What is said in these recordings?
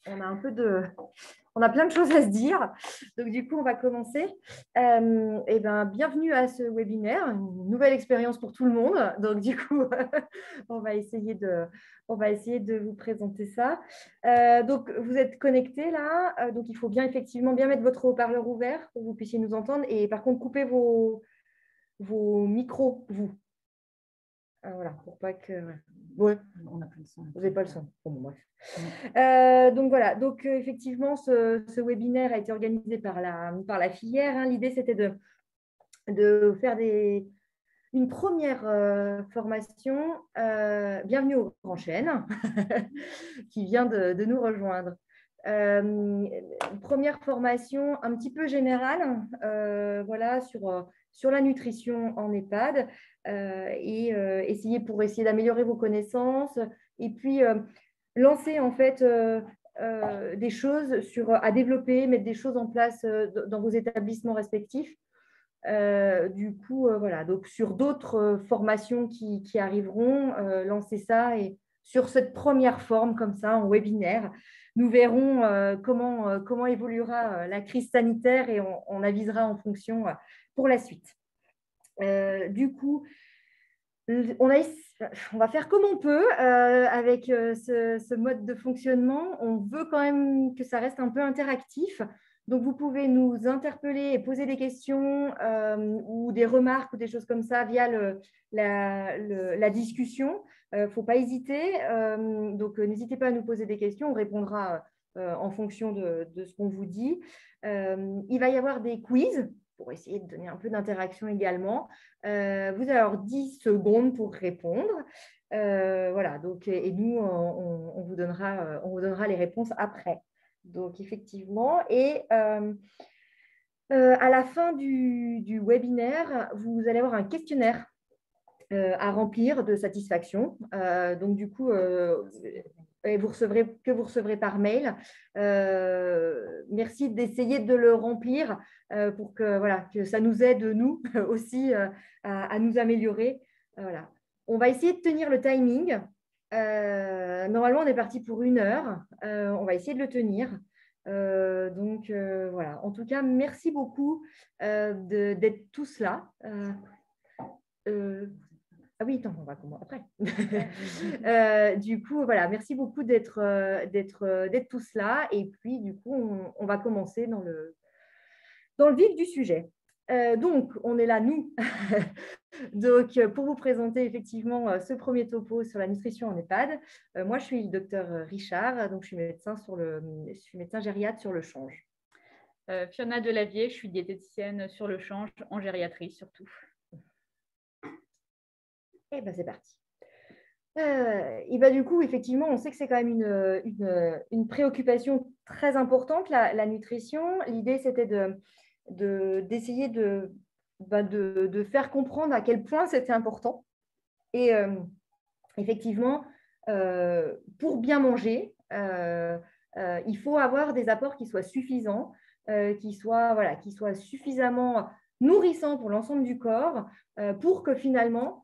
on a un peu on a plein de choses à se dire. Donc, du coup, on va commencer. Bienvenue à ce webinaire, une nouvelle expérience pour tout le monde. Donc, du coup, on va essayer de vous présenter ça. Donc, vous êtes connectés là. Donc, il faut effectivement bien mettre votre haut-parleur ouvert pour que vous puissiez nous entendre. Et par contre, coupez vos micros, vous. Voilà, pour pas que… Ouais, on n'a pas le son. Vous n'avez pas le son. Bon, bref. Donc voilà, effectivement, ce webinaire a été organisé par la filière. Hein. L'idée, c'était de faire une première formation. Bienvenue au Grand Chêne, qui vient de nous rejoindre. Une première formation un petit peu générale, voilà, sur la nutrition en EHPAD et essayer d'améliorer vos connaissances et puis lancer en fait des choses à développer, mettre des choses en place dans vos établissements respectifs. Voilà, donc sur d'autres formations qui arriveront, lancer ça et sur cette première forme comme ça en webinaire, nous verrons comment évoluera la crise sanitaire et on avisera en fonction pour la suite. On va faire comme on peut avec ce mode de fonctionnement. On veut quand même que ça reste un peu interactif. Donc, vous pouvez nous interpeller et poser des questions ou des remarques ou des choses comme ça via la discussion. Il ne faut pas hésiter. N'hésitez pas à nous poser des questions. On répondra en fonction de ce qu'on vous dit. Il va y avoir des quiz pour essayer de donner un peu d'interaction également. Vous allez avoir 10 secondes pour répondre. Voilà, et nous, on vous donnera les réponses après. Donc, effectivement, à la fin du webinaire, vous allez avoir un questionnaire à remplir de satisfaction. Donc, du coup, vous recevrez par mail. Merci d'essayer de le remplir pour que ça nous aide, nous aussi, à nous améliorer. Voilà. On va essayer de tenir le timing. Normalement, on est parti pour 1 heure. On va essayer de le tenir. Voilà. En tout cas, merci beaucoup d'être tous là. Ah oui, attends, on va commencer après. Voilà, merci beaucoup d'être tous là. Et puis, du coup, on va commencer dans le vif du sujet. Donc, on est là, nous, donc, pour vous présenter effectivement ce premier topo sur la nutrition en EHPAD. Moi, je suis le docteur Richard, donc je suis médecin gériatre sur le change. Fiona Delavier, je suis diététicienne sur le change en gériatrie surtout. Et bien, c'est parti. Du coup, effectivement, on sait que c'est quand même une préoccupation très importante, la nutrition. L'idée, c'était d'essayer de faire comprendre à quel point c'était important. Et effectivement, pour bien manger, il faut avoir des apports qui soient suffisants, qui soient suffisamment nourrissants pour l'ensemble du corps, pour que finalement,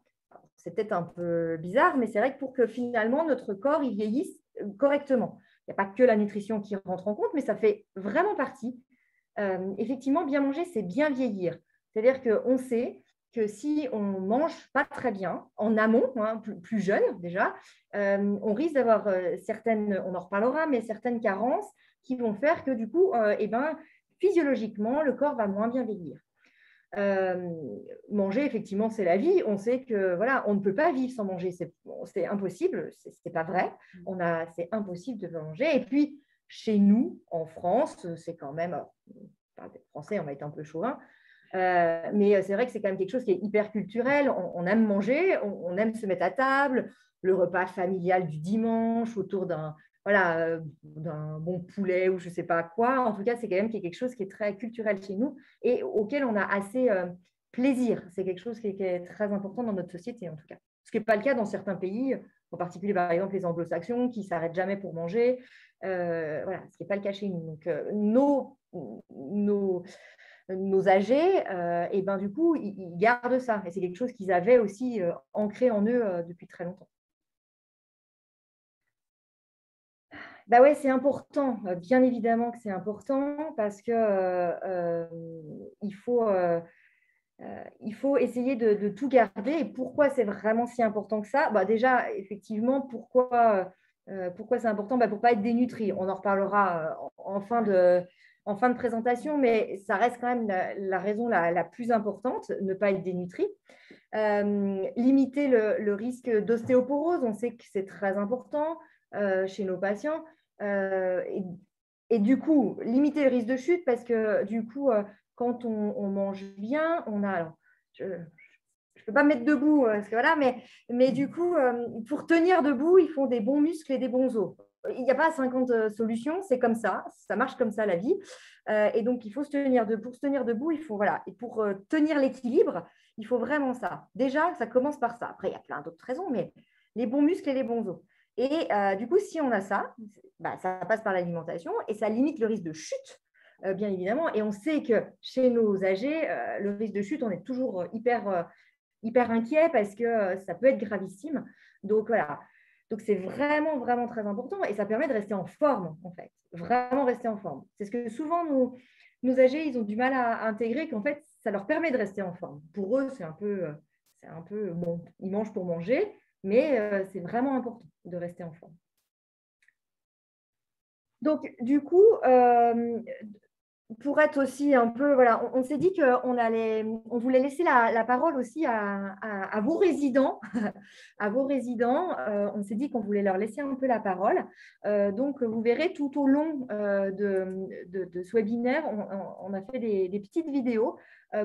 c'est peut-être un peu bizarre, mais c'est vrai que pour que finalement notre corps il vieillisse correctement. Il n'y a pas que la nutrition qui rentre en compte, mais ça fait vraiment partie. Effectivement, bien manger, c'est bien vieillir. C'est-à-dire qu'on sait que si on ne mange pas très bien, en amont, hein, plus jeune déjà, on risque d'avoir certaines, on en reparlera, mais certaines carences qui vont faire que du coup, physiologiquement, le corps va moins bien vieillir. Manger, effectivement, c'est la vie. On sait que voilà, on ne peut pas vivre sans manger. C'est impossible, c'est pas vrai. C'est impossible de manger. Et puis, chez nous, en France, c'est quand même… Français, on va être un peu chauvin. Mais c'est vrai que c'est quand même quelque chose qui est hyper culturel. On aime manger, on aime se mettre à table, le repas familial du dimanche autour d'un bon poulet ou je ne sais pas quoi. En tout cas, c'est quand même quelque chose qui est très culturel chez nous et auquel on a assez plaisir. C'est quelque chose qui est très important dans notre société, en tout cas. Ce qui n'est pas le cas dans certains pays, en particulier par exemple les anglo-saxons qui ne s'arrêtent jamais pour manger. Voilà, ce qui n'est pas le cas chez nous. Donc, nos âgés, du coup, ils gardent ça. Et c'est quelque chose qu'ils avaient aussi ancré en eux depuis très longtemps. Bah ouais, c'est important. Bien évidemment que c'est important parce que il faut, il faut essayer de tout garder. Et pourquoi c'est vraiment si important que ça? Bah déjà, effectivement, pourquoi c'est important? Bah pour ne pas être dénutri. On en reparlera en fin de présentation, mais ça reste quand même la raison la plus importante, ne pas être dénutri. Limiter le risque d'ostéoporose, on sait que c'est très important chez nos patients. Euh, et, et, du coup, limiter le risque de chute parce que du coup, quand on mange bien, on a… Alors, je ne peux pas me mettre debout, parce que voilà, mais du coup, pour tenir debout, ils font des bons muscles et des bons os. Il n'y a pas 50 solutions, c'est comme ça marche comme ça la vie. Et donc, il faut se tenir debout. Pour se tenir debout, il faut, voilà, et pour tenir l'équilibre, il faut vraiment ça. Déjà, ça commence par ça. Après, il y a plein d'autres raisons, mais les bons muscles et les bons os. Et du coup, si on a ça, bah, ça passe par l'alimentation et ça limite le risque de chute, bien évidemment. Et on sait que chez nos âgés, le risque de chute, on est toujours hyper inquiet parce que ça peut être gravissime. Donc voilà. Donc c'est vraiment, vraiment très important et ça permet de rester en forme, en fait. Vraiment rester en forme. C'est ce que souvent nos âgés, ils ont du mal à intégrer, qu'en fait, ça leur permet de rester en forme. Pour eux, c'est un peu bon, ils mangent pour manger, mais c'est vraiment important de rester en forme. Donc, du coup, pour être aussi un peu, voilà, on s'est dit on voulait laisser la parole aussi à vos résidents. À vos résidents, on s'est dit qu'on voulait leur laisser un peu la parole. Donc, vous verrez tout au long de ce webinaire, on a fait des petites vidéos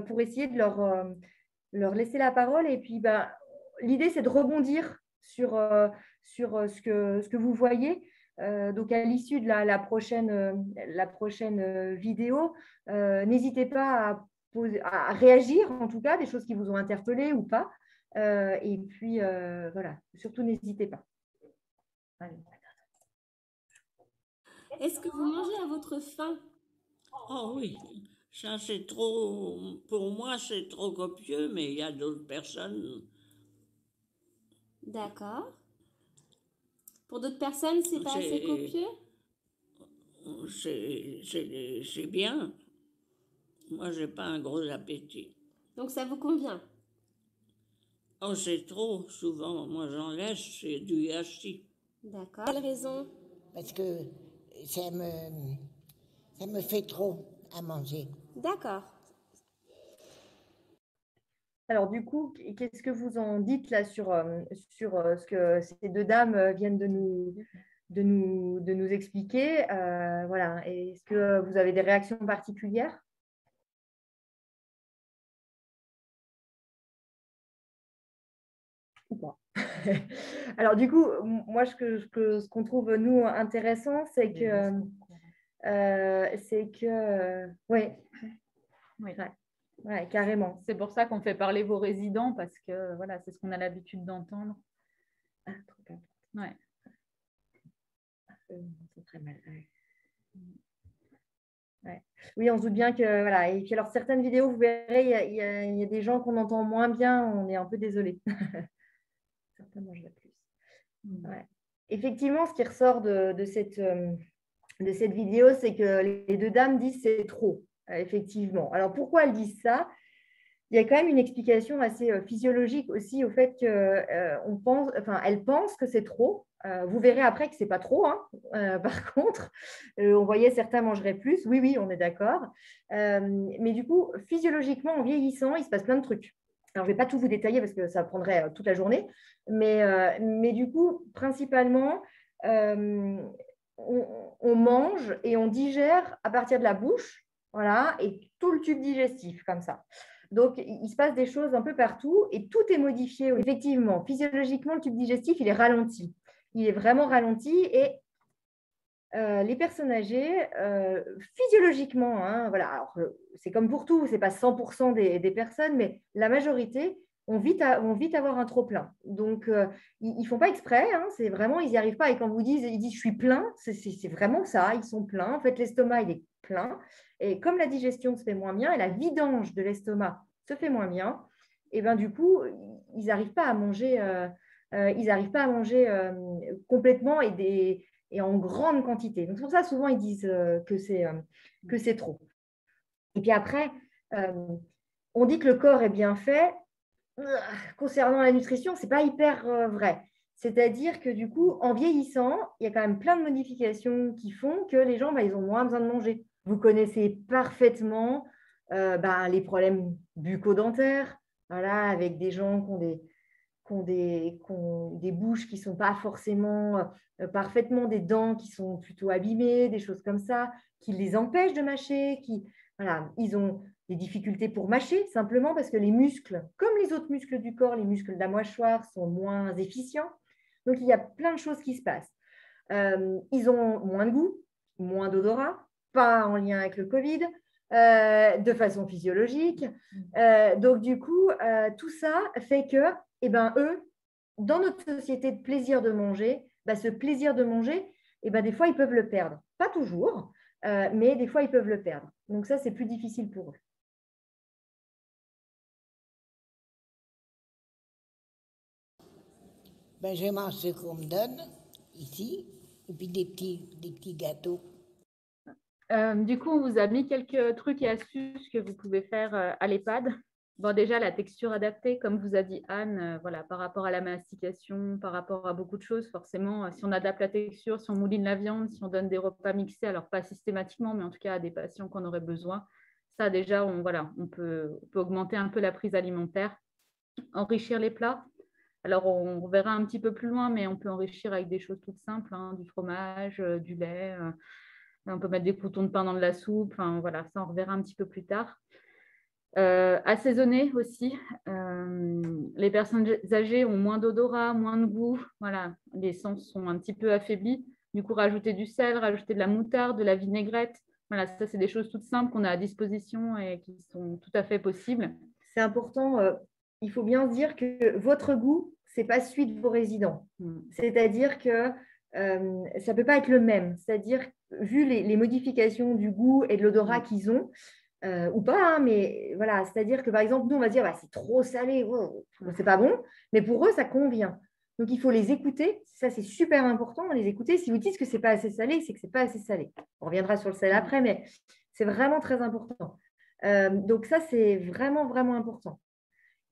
pour essayer de leur laisser la parole. Et puis, ben, l'idée, c'est de rebondir sur ce que vous voyez. Donc, à l'issue de la prochaine vidéo, n'hésitez pas à réagir, en tout cas, des choses qui vous ont interpellé ou pas. Et puis, voilà, surtout, n'hésitez pas. Allez. Est-ce que vous mangez à votre faim? Oh oui, ça c'est trop, pour moi c'est trop copieux, mais il y a d'autres personnes. D'accord. Pour d'autres personnes, c'est pas assez copieux? C'est bien. Moi, j'ai pas un gros appétit. Donc ça vous convient? Oh, c'est trop, souvent. Moi, j'en laisse, c'est du gâchis. D'accord. Quelle raison? Parce que ça me fait trop à manger. D'accord. Alors, du coup, qu'est-ce que vous en dites là sur ce que ces deux dames viennent de nous expliquer? Voilà. Est-ce que vous avez des réactions particulières? Ou pas? Alors, du coup, moi, ce qu'on trouve, nous, intéressant, c'est que… oui, ouais, carrément. C'est pour ça qu'on fait parler vos résidents, parce que voilà, c'est ce qu'on a l'habitude d'entendre. Ah, trop bien. Ouais. C'est très mal. Ouais. Oui, on se doute bien que voilà. Et puis alors certaines vidéos, vous verrez, il y a des gens qu'on entend moins bien. On est un peu désolé. Certains mangent plus. Ouais. Effectivement, ce qui ressort de cette vidéo, c'est que les deux dames disent c'est trop. Effectivement. Alors pourquoi elles disent ça? Il y a quand même une explication assez physiologique aussi au fait qu'elles pensent que c'est trop. Vous verrez après que ce n'est pas trop. Hein. Par contre, on voyait certains mangeraient plus. Oui, oui, on est d'accord. Mais du coup, physiologiquement, en vieillissant, il se passe plein de trucs. Alors, je ne vais pas tout vous détailler parce que ça prendrait toute la journée. Mais du coup, principalement, on mange et on digère à partir de la bouche. Voilà, et tout le tube digestif, comme ça. Donc, il se passe des choses un peu partout et tout est modifié. Effectivement, physiologiquement, le tube digestif, il est ralenti. Il est vraiment ralenti et les personnes âgées, physiologiquement, hein, voilà, c'est comme pour tout, ce n'est pas 100% des personnes, mais la majorité vont vite avoir un trop-plein. Donc, ils ne font pas exprès, hein, c'est vraiment, ils n'y arrivent pas. Et quand ils disent je suis plein, c'est vraiment ça, ils sont pleins. En fait, l'estomac, il est plein. Et comme la digestion se fait moins bien et la vidange de l'estomac se fait moins bien, et ben, du coup, ils n'arrivent pas à manger, complètement et et en grande quantité. Donc, c'est pour ça, souvent, ils disent que c'est trop. Et puis après, on dit que le corps est bien fait. Concernant la nutrition, ce n'est pas hyper vrai. C'est-à-dire que du coup, en vieillissant, il y a quand même plein de modifications qui font que les gens, ils ont moins besoin de manger. Vous connaissez parfaitement les problèmes bucco-dentaires, voilà, avec des gens qui ont des bouches qui ne sont pas forcément parfaitement, des dents qui sont plutôt abîmées, des choses comme ça, qui les empêchent de mâcher, voilà, ils ont des difficultés pour mâcher, simplement parce que les muscles, comme les autres muscles du corps, les muscles de la mâchoire sont moins efficients. Donc, il y a plein de choses qui se passent. Ils ont moins de goût, moins d'odorat, pas en lien avec le Covid, de façon physiologique. Donc, du coup, tout ça fait que, eux, dans notre société de plaisir de manger, ce plaisir de manger, des fois, ils peuvent le perdre. Pas toujours, mais des fois, ils peuvent le perdre. Donc, ça, c'est plus difficile pour eux. Je mange ce qu'on me donne ici, et puis des petits gâteaux. Du coup, on vous a mis quelques trucs et astuces que vous pouvez faire à l'EHPAD. Bon, déjà, la texture adaptée, comme vous a dit Anne, voilà, par rapport à la mastication, par rapport à beaucoup de choses, forcément, si on adapte la texture, si on mouline la viande, si on donne des repas mixés, alors pas systématiquement, mais en tout cas à des patients qu'on aurait besoin, ça déjà, on peut augmenter un peu la prise alimentaire, enrichir les plats. Alors, on verra un petit peu plus loin, mais on peut enrichir avec des choses toutes simples, hein, du fromage, du lait. On peut mettre des croûtons de pain dans de la soupe. Enfin, voilà, ça, on reverra un petit peu plus tard. Assaisonner aussi. Les personnes âgées ont moins d'odorat, moins de goût. Voilà, les sens sont un petit peu affaiblis. Du coup, rajouter du sel, rajouter de la moutarde, de la vinaigrette. Voilà, ça, c'est des choses toutes simples qu'on a à disposition et qui sont tout à fait possibles. C'est important. Il faut bien se dire que votre goût, ce n'est pas celui de vos résidents. C'est-à-dire que ça ne peut pas être le même. C'est-à-dire, vu les modifications du goût et de l'odorat qu'ils ont, ou pas, hein, mais voilà, c'est-à-dire que par exemple, nous, on va dire c'est trop salé, c'est pas bon, mais pour eux, ça convient. Donc, il faut les écouter. Ça, c'est super important, les écouter. Si vous dites que ce n'est pas assez salé, c'est que ce n'est pas assez salé. On reviendra sur le sel après, mais c'est vraiment très important. Donc, ça, c'est vraiment, vraiment important.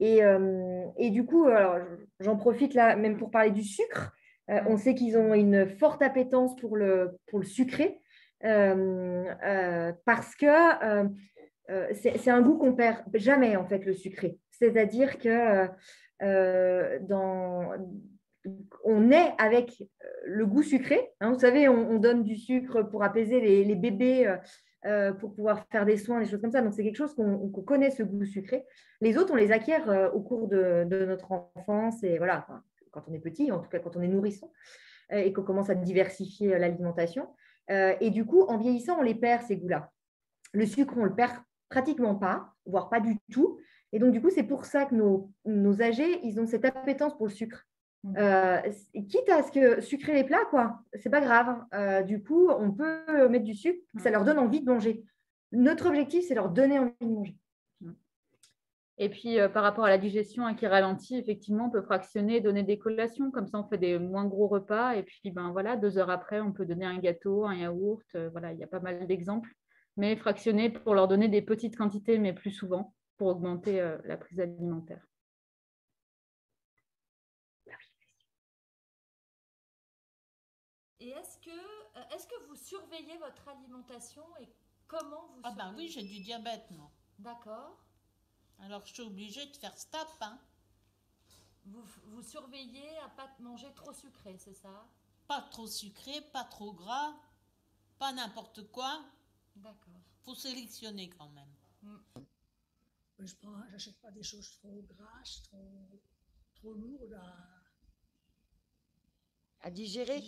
Et du coup, alors, j'en profite là, même pour parler du sucre. On sait qu'ils ont une forte appétence pour le sucré parce que c'est un goût qu'on perd jamais, en fait, le sucré. C'est-à-dire que on est avec le goût sucré. Hein, vous savez, on donne du sucre pour apaiser les bébés, pour pouvoir faire des soins, des choses comme ça. Donc, c'est quelque chose qu'on connaît, ce goût sucré. Les autres, on les acquiert au cours de notre enfance. Et voilà, quand on est petit, en tout cas quand on est nourrisson, et qu'on commence à diversifier l'alimentation. Et du coup, en vieillissant, on les perd, ces goûts-là. Le sucre, on le perd pratiquement pas, voire pas du tout. Et donc, du coup, c'est pour ça que nos âgés, ils ont cette appétence pour le sucre. Quitte à ce que sucrer les plats, quoi, c'est pas grave. Du coup, on peut mettre du sucre, ça leur donne envie de manger. Notre objectif, c'est leur donner envie de manger. Et puis, par rapport à la digestion qui ralentit, effectivement, on peut fractionner, donner des collations. Comme ça, on fait des moins gros repas. Et puis, 2 heures après, on peut donner un gâteau, un yaourt. Voilà, il y a pas mal d'exemples. Mais fractionner pour leur donner des petites quantités, mais plus souvent, pour augmenter la prise alimentaire. Et est-ce que vous surveillez votre alimentation et comment vous surveillez? Ah oui, j'ai du diabète, moi. D'accord. Alors, je suis obligée de faire stop. Hein. Vous surveillez à ne pas manger trop sucré, c'est ça? Pas trop sucré, pas trop gras, pas n'importe quoi. D'accord. Faut sélectionner quand même. J'achète pas des choses trop grasses, trop lourdes À digérer.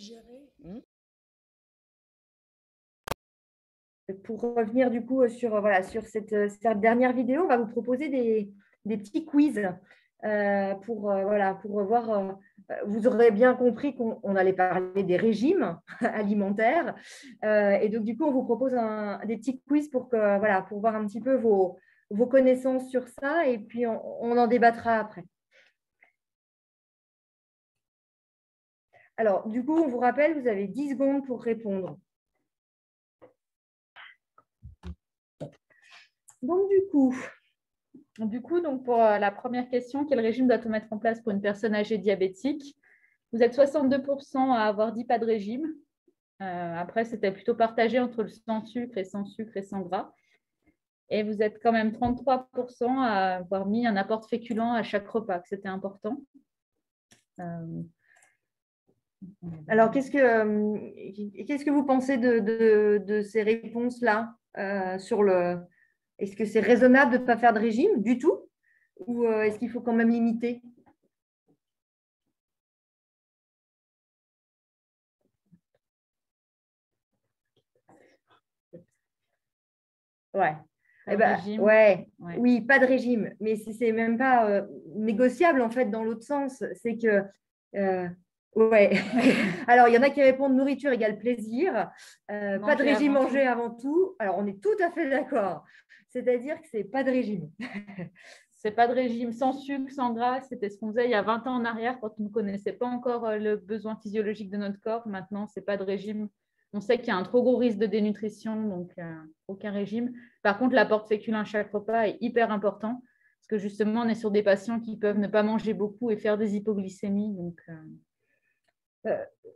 Pour revenir du coup sur cette dernière vidéo, on va vous proposer des petits quiz pour voir. Vous aurez bien compris qu'on allait parler des régimes alimentaires. Et donc, du coup, on vous propose des petits quiz pour voir un petit peu vos connaissances sur ça. Et puis, on en débattra après. Alors, du coup, on vous rappelle, vous avez 10 secondes pour répondre. Donc, Donc, pour la première question, quel régime doit-on mettre en place pour une personne âgée diabétique? Vous êtes 62% à avoir dit pas de régime. Après, c'était plutôt partagé entre le sans sucre et sans gras. Et vous êtes quand même 33% à avoir mis un apport de féculents à chaque repas, que c'était important. alors, qu'est-ce que vous pensez de ces réponses-là sur le... Est-ce que c'est raisonnable de ne pas faire de régime du tout? Ou est-ce qu'il faut quand même limiter? Ouais. Pas de régime. Ouais. Ouais. Oui, pas de régime. Mais c'est même pas négociable, en fait, dans l'autre sens. C'est que... ouais. Alors, il y en a qui répondent nourriture égale plaisir. Pas de régime, manger avant tout. Alors, on est tout à fait d'accord. C'est-à-dire que c'est pas de régime. C'est pas de régime sans sucre, sans gras. C'était ce qu'on faisait il y a 20 ans en arrière quand on ne connaissait pas encore le besoin physiologique de notre corps. Maintenant, c'est pas de régime. On sait qu'il y a un trop gros risque de dénutrition, donc aucun régime. Par contre, l'apport de féculents à chaque repas est hyper important parce que justement, on est sur des patients qui peuvent ne pas manger beaucoup et faire des hypoglycémies. Donc,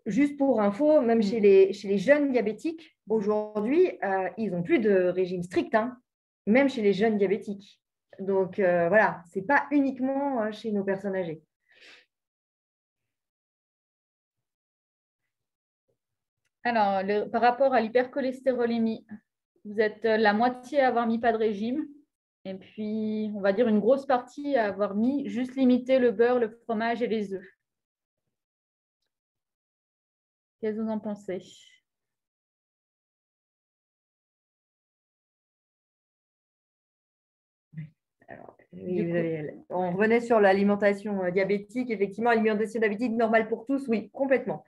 juste pour info, même chez les jeunes diabétiques, aujourd'hui, ils n'ont plus de régime strict, hein, même chez les jeunes diabétiques. Donc, voilà, ce n'est pas uniquement chez nos personnes âgées. Alors, par rapport à l'hypercholestérolémie, vous êtes la moitié à avoir mis pas de régime. Et puis, on va dire une grosse partie à avoir mis juste limiter le beurre, le fromage et les œufs. Qu'est-ce que vous en pensez? Alors, on revenait sur l'alimentation diabétique. Effectivement, l'alimentation diabétique normale pour tous, oui, complètement.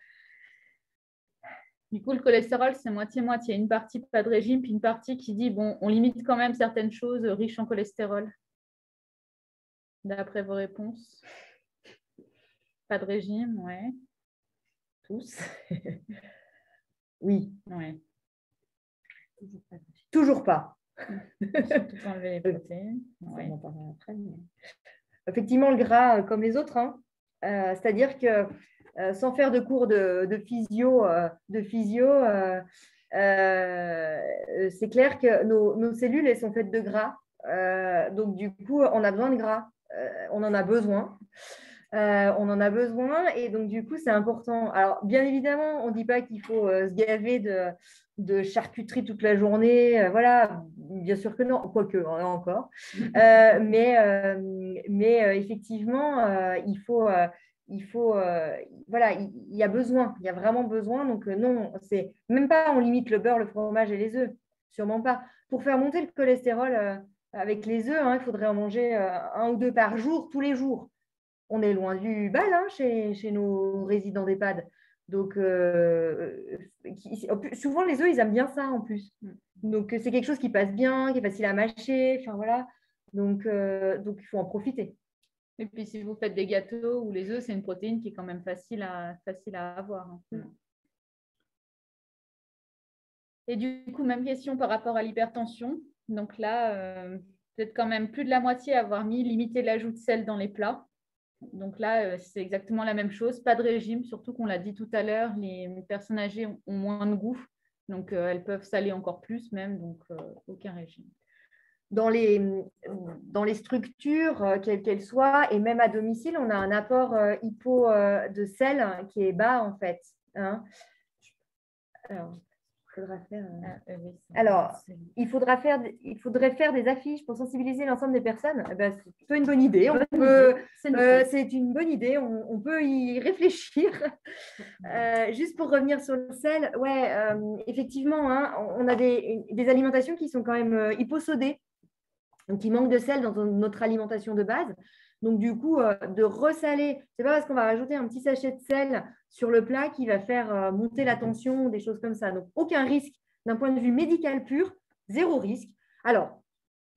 Du coup, le cholestérol, c'est moitié-moitié. Une partie pas de régime, puis une partie qui dit, bon, on limite quand même certaines choses riches en cholestérol. D'après vos réponses. Pas de régime, ouais. Tous. Oui. Ouais. Toujours pas. Surtout enlever les protéines. Ouais. On en parlera après, mais... Effectivement, le gras, comme les autres, hein. C'est-à-dire que sans faire de cours de physio, c'est clair que nos cellules, elles sont faites de gras. Donc, du coup, on a besoin de gras. On en a besoin. On en a besoin et donc, du coup, c'est important. Alors, bien évidemment, on ne dit pas qu'il faut se gaver de charcuterie toute la journée. Voilà, bien sûr que non, quoique, on en a encore. Mais effectivement, il faut voilà, il y a besoin, il y a vraiment besoin. Donc, non, c'est même pas on limite le beurre, le fromage et les œufs, sûrement pas. Pour faire monter le cholestérol avec les œufs, hein, il faudrait en manger 1 ou 2 par jour, tous les jours. On est loin du bal hein, chez nos résidents d'EHPAD. Donc, souvent, les œufs, ils aiment bien ça en plus. Donc, c'est quelque chose qui passe bien, qui est facile à mâcher. Enfin, voilà. Donc, il faut en profiter. Et puis, si vous faites des gâteaux ou les œufs, c'est une protéine qui est quand même facile à avoir. Hein. Et du coup, même question par rapport à l'hypertension. Donc là, vous êtes quand même plus de la moitié à avoir mis limiter l'ajout de sel dans les plats. Donc là, c'est exactement la même chose. Pas de régime, surtout qu'on l'a dit tout à l'heure, les personnes âgées ont moins de goût. Donc, elles peuvent saler encore plus même. Donc, aucun régime. Dans les structures, quelles qu'elles soient, et même à domicile, on a un apport hypo de sel qui est bas, en fait. Hein. Alors, il faudrait faire des affiches pour sensibiliser l'ensemble des personnes. Eh ben, c'est plutôt une bonne idée. C'est une bonne idée. On peut y réfléchir. Juste pour revenir sur le sel, ouais, effectivement, hein, on a des alimentations qui sont quand même hyposodées, donc il manque de sel dans notre alimentation de base. Donc, du coup, de ressaler, ce n'est pas parce qu'on va rajouter un petit sachet de sel sur le plat qui va faire monter la tension ou des choses comme ça. Donc, aucun risque d'un point de vue médical pur, zéro risque. Alors,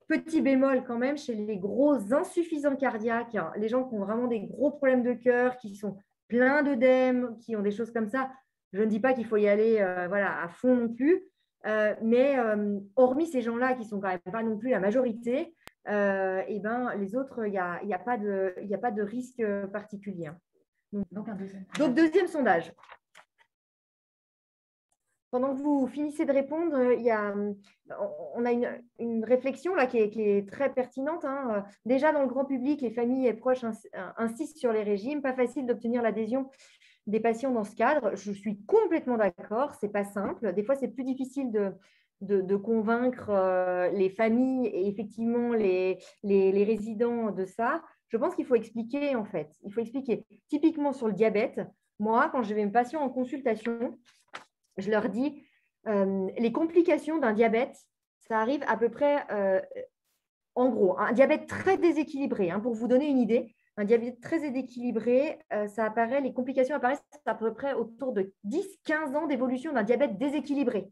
petit bémol quand même chez les gros insuffisants cardiaques, hein, les gens qui ont vraiment des gros problèmes de cœur, qui sont plein d'œdèmes, qui ont des choses comme ça, je ne dis pas qu'il faut y aller voilà, à fond non plus, mais hormis ces gens-là qui sont quand même pas non plus la majorité, et ben, les autres, il n'y a pas de risque particulier. Donc, deuxième sondage. Pendant que vous finissez de répondre, on a une réflexion là qui est très pertinente, hein. Déjà, dans le grand public, les familles et proches insistent sur les régimes. Pas facile d'obtenir l'adhésion des patients dans ce cadre. Je suis complètement d'accord, ce n'est pas simple. Des fois, c'est plus difficile de convaincre les familles et effectivement les résidents de ça. Je pense qu'il faut expliquer, en fait. Il faut expliquer. Typiquement sur le diabète, moi, quand je vais mes patients en consultation, je leur dis, les complications d'un diabète, ça arrive à peu près, en gros, un diabète très déséquilibré, hein, pour vous donner une idée, un diabète très déséquilibré, les complications apparaissent à peu près autour de 10-15 ans d'évolution d'un diabète déséquilibré.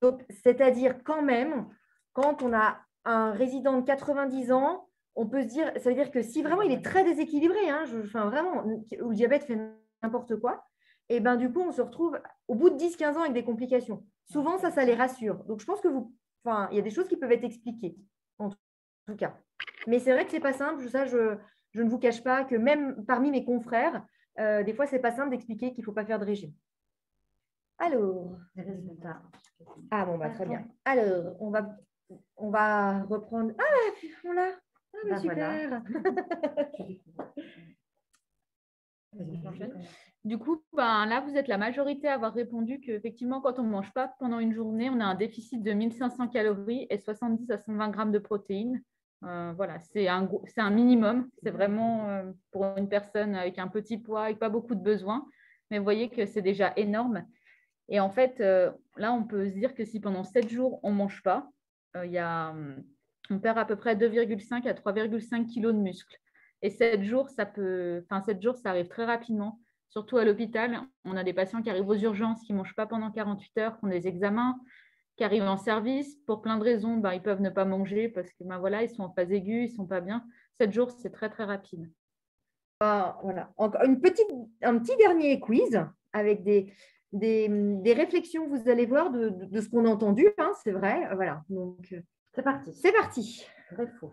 Donc, c'est-à-dire quand même, quand on a un résident de 90 ans, on peut se dire, ça veut dire que si vraiment il est très déséquilibré, hein, vraiment, ou le diabète fait n'importe quoi, et ben du coup, on se retrouve au bout de 10-15 ans avec des complications. Souvent, ça les rassure. Donc, je pense que il y a des choses qui peuvent être expliquées, en tout cas. Mais c'est vrai que ce n'est pas simple. Ça, je ne vous cache pas que même parmi mes confrères, des fois, ce n'est pas simple d'expliquer qu'il ne faut pas faire de régime. Alors, les résultats. Ah bon, très bien. Alors, on va reprendre. Ah, on l'a. Ah, mais super. Voilà. Du coup, là, vous êtes la majorité à avoir répondu qu'effectivement, quand on ne mange pas pendant une journée, on a un déficit de 1500 calories et 70 à 120 grammes de protéines. Voilà, c'est un minimum. C'est vraiment pour une personne avec un petit poids, avec pas beaucoup de besoins. Mais vous voyez que c'est déjà énorme. Et en fait, là, on peut se dire que si pendant 7 jours, on ne mange pas, on perd à peu près 2,5 à 3,5 kilos de muscles. Et 7 jours, ça arrive très rapidement. Surtout à l'hôpital, on a des patients qui arrivent aux urgences, qui ne mangent pas pendant 48 heures, qui ont des examens, qui arrivent en service. Pour plein de raisons, ils peuvent ne pas manger parce que voilà, ils sont en phase aiguë, ils ne sont pas bien. 7 jours, c'est très, très rapide. Voilà. Encore un petit dernier quiz avec des réflexions, vous allez voir, de ce qu'on a entendu. Hein, c'est vrai. Voilà. Donc, c'est parti. C'est parti. Vrai, faux.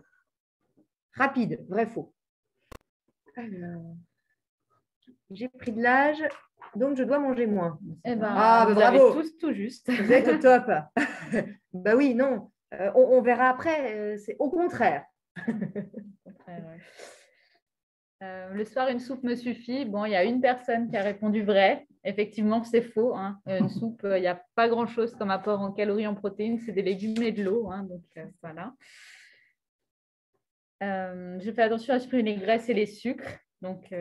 Rapide, vrai, faux. Alors, j'ai pris de l'âge, donc je dois manger moins. Vous bravo. avez tous tout juste. Vous êtes au top. Oui, non. On verra après. C'est au contraire. Le soir, une soupe me suffit. Bon, il y a une personne qui a répondu vrai. Effectivement, c'est faux. Hein. Une soupe, il n'y a pas grand-chose comme apport en calories, en protéines. C'est des légumes et de l'eau. Hein. Donc, voilà. Je fais attention à supprimer les graisses et les sucres. Donc,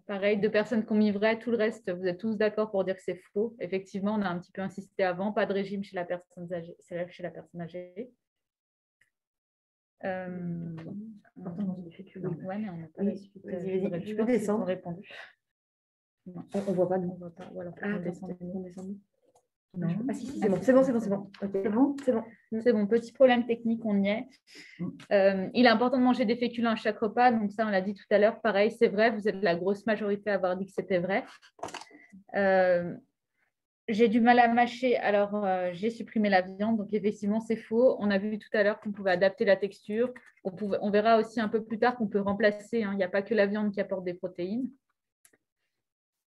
pareil, 2 personnes qui ont mis vrai. Tout le reste, vous êtes tous d'accord pour dire que c'est faux. Effectivement, on a un petit peu insisté avant. Pas de régime chez la personne âgée. C'est chez la personne âgée. Ouais, mais on n'a pas la suite. Je peux descendre. Répondu. On ne voit pas, nous. On voit pas. Voilà, on descend. Non. Ah, si, c'est bon. C'est bon. Okay. C'est bon. Petit problème technique, on y est. Il est important de manger des féculents à chaque repas. Donc ça, on l'a dit tout à l'heure. Pareil, c'est vrai. Vous êtes la grosse majorité à avoir dit que c'était vrai. J'ai du mal à mâcher, alors j'ai supprimé la viande. Donc, effectivement, c'est faux. On a vu tout à l'heure qu'on pouvait adapter la texture. On verra aussi un peu plus tard qu'on peut remplacer. Hein. Il n'y a pas que la viande qui apporte des protéines.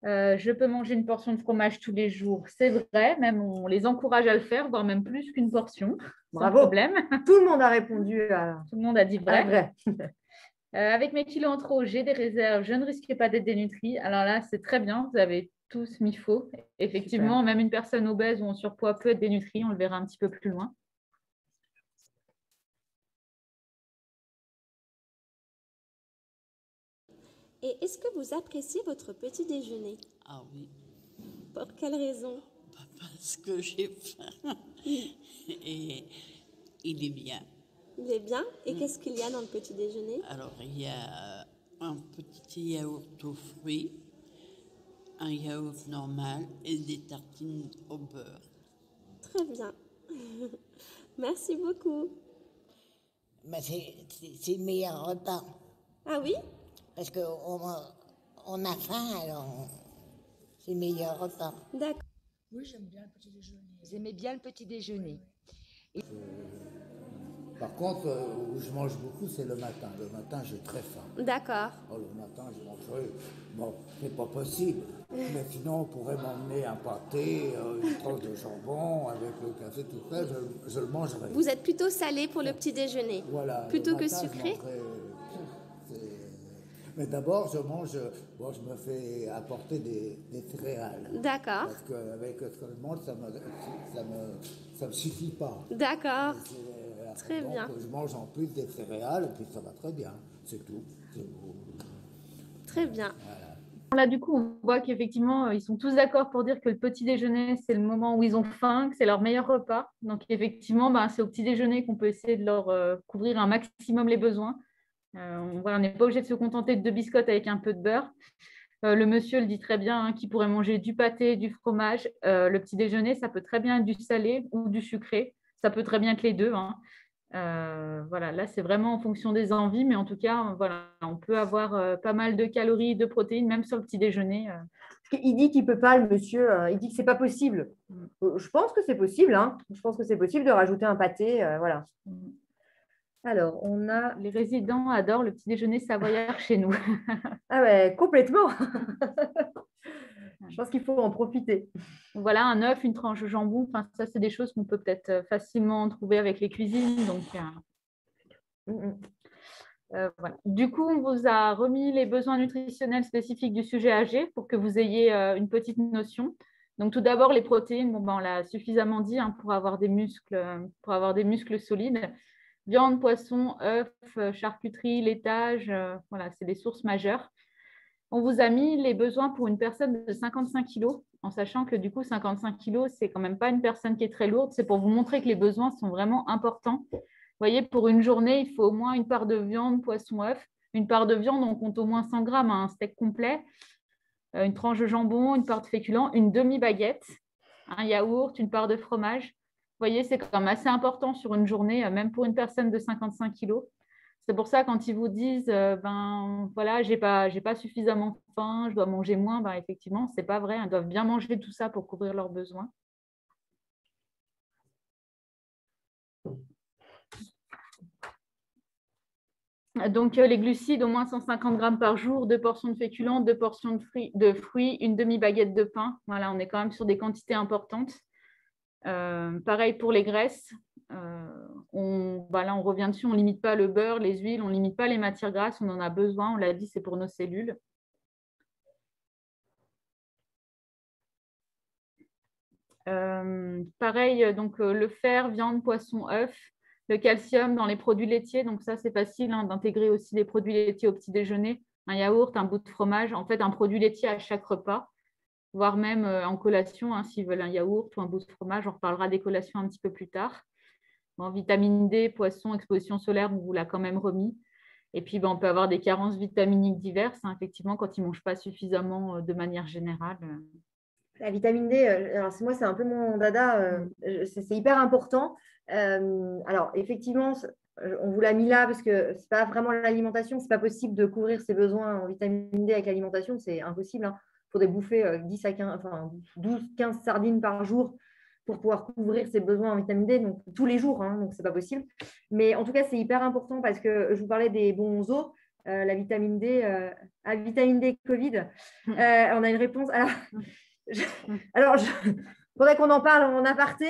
Je peux manger une portion de fromage tous les jours. C'est vrai, même on les encourage à le faire, voire même plus qu'une portion. Bravo. Sans problème. Tout le monde a répondu. Tout le monde a dit vrai. Vrai. Avec mes kilos en trop, j'ai des réserves. Je ne risque pas d'être dénutrie. Alors là, c'est très bien. Vous avez tous mis faux. Effectivement, super. Même une personne obèse ou en surpoids peut être dénutrie. On le verra un petit peu plus loin. Et est-ce que vous appréciez votre petit déjeuner? Ah oui. Pour quelle raison? Parce que j'ai faim. Et il est bien. Il est bien. Et qu'est-ce qu'il y a dans le petit déjeuner? Alors, il y a un petit yaourt aux fruits, un yaourt normal et des tartines au beurre. Très bien. Merci beaucoup. C'est le meilleur repas. Ah oui? Parce qu'on on a faim, alors c'est le meilleur repas. D'accord. Oui, j'aime bien le petit déjeuner. Vous aimez bien le petit déjeuner. Par contre, où je mange beaucoup, c'est le matin. Le matin, j'ai très faim. D'accord. Oh, le matin, je mangerai. Bon, c'est pas possible. Mais sinon, on pourrait m'emmener un pâté, une tranche de jambon, avec le café, tout ça, je le mangerai. Vous êtes plutôt salé pour le petit déjeuner, Voilà. plutôt que matin, sucré? Mais d'abord, je mange, bon, je me fais apporter des céréales. D'accord. Parce qu'avec ce que je mange, ça me suffit pas. D'accord. Très Donc, bien. je mange en plus des céréales, et puis ça va très bien. C'est tout. Très bien. Là, du coup, on voit qu'effectivement, ils sont tous d'accord pour dire que le petit déjeuner, c'est le moment où ils ont faim, que c'est leur meilleur repas. Donc, effectivement, c'est au petit déjeuner qu'on peut essayer de leur couvrir un maximum les besoins. On n'est pas obligé de se contenter de 2 biscottes avec un peu de beurre. Le monsieur le dit très bien, qu'il pourrait manger du pâté, du fromage. Le petit déjeuner, ça peut très bien être du salé ou du sucré. Ça peut très bien être les deux. Voilà, là, c'est vraiment en fonction des envies, mais en tout cas, voilà, on peut avoir pas mal de calories, de protéines, même sur le petit déjeuner. Il dit qu'il ne peut pas, le monsieur, il dit que ce n'est pas possible. Je pense que c'est possible, hein. Je pense que c'est possible de rajouter un pâté, voilà. Alors, on a… Les résidents adorent le petit déjeuner savoyard chez nous. Ah ouais, complètement. Je pense qu'il faut en profiter. Voilà, un œuf, une tranche de jambon, enfin, ça, c'est des choses qu'on peut peut-être facilement trouver avec les cuisines. Donc, voilà. Du coup, on vous a remis les besoins nutritionnels spécifiques du sujet âgé pour que vous ayez une petite notion. Donc, tout d'abord, les protéines, on l'a suffisamment dit, pour avoir des muscles solides. Viande, poisson, œufs, charcuterie, laitage, voilà, c'est des sources majeures. On vous a mis les besoins pour une personne de 55 kg, en sachant que du coup, 55 kg, c'est quand même pas une personne qui est très lourde. C'est pour vous montrer que les besoins sont vraiment importants. Vous voyez, pour une journée, il faut au moins une part de viande, poisson, œuf. Une part de viande, on compte au moins 100 grammes, un steak complet, une tranche de jambon, une part de féculent, une demi-baguette, un yaourt, une part de fromage. Vous voyez, c'est quand même assez important sur une journée, même pour une personne de 55 kg. C'est pour ça, quand ils vous disent voilà, j'ai pas suffisamment faim, je dois manger moins, effectivement, ce n'est pas vrai. Ils doivent bien manger tout ça pour couvrir leurs besoins. Donc, les glucides, au moins 150 grammes par jour, 2 portions de féculents, 2 portions de fruits, une demi-baguette de pain. Voilà, on est quand même sur des quantités importantes. Pareil pour les graisses. Là, on revient dessus, on ne limite pas le beurre, les huiles, on ne limite pas les matières grasses, on en a besoin, on l'a dit, c'est pour nos cellules. Pareil, donc le fer, viande, poisson, œuf, le calcium dans les produits laitiers, donc ça c'est facile d'intégrer aussi les produits laitiers au petit déjeuner, un yaourt, un bout de fromage, en fait un produit laitier à chaque repas, voire même en collation, s'ils veulent un yaourt ou un bout de fromage, on reparlera des collations un petit peu plus tard. Bon, vitamine D, poisson, exposition solaire, on vous l'a quand même remis. Et puis, on peut avoir des carences vitaminiques diverses, effectivement, quand ils ne mangent pas suffisamment de manière générale. La vitamine D, alors moi, c'est un peu mon dada, c'est hyper important. Alors, effectivement, on vous l'a mis là parce que ce n'est pas vraiment l'alimentation, ce n'est pas possible de couvrir ses besoins en vitamine D avec l'alimentation, c'est impossible. Il faudrait bouffer 10 à 15, enfin, 12-15 sardines par jour pour pouvoir couvrir ses besoins en vitamine D, donc tous les jours, donc ce n'est pas possible. Mais en tout cas, c'est hyper important parce que je vous parlais des bons os, la vitamine D, à vitamine D Covid, on a une réponse. Alors, faudrait qu'on en parle en aparté.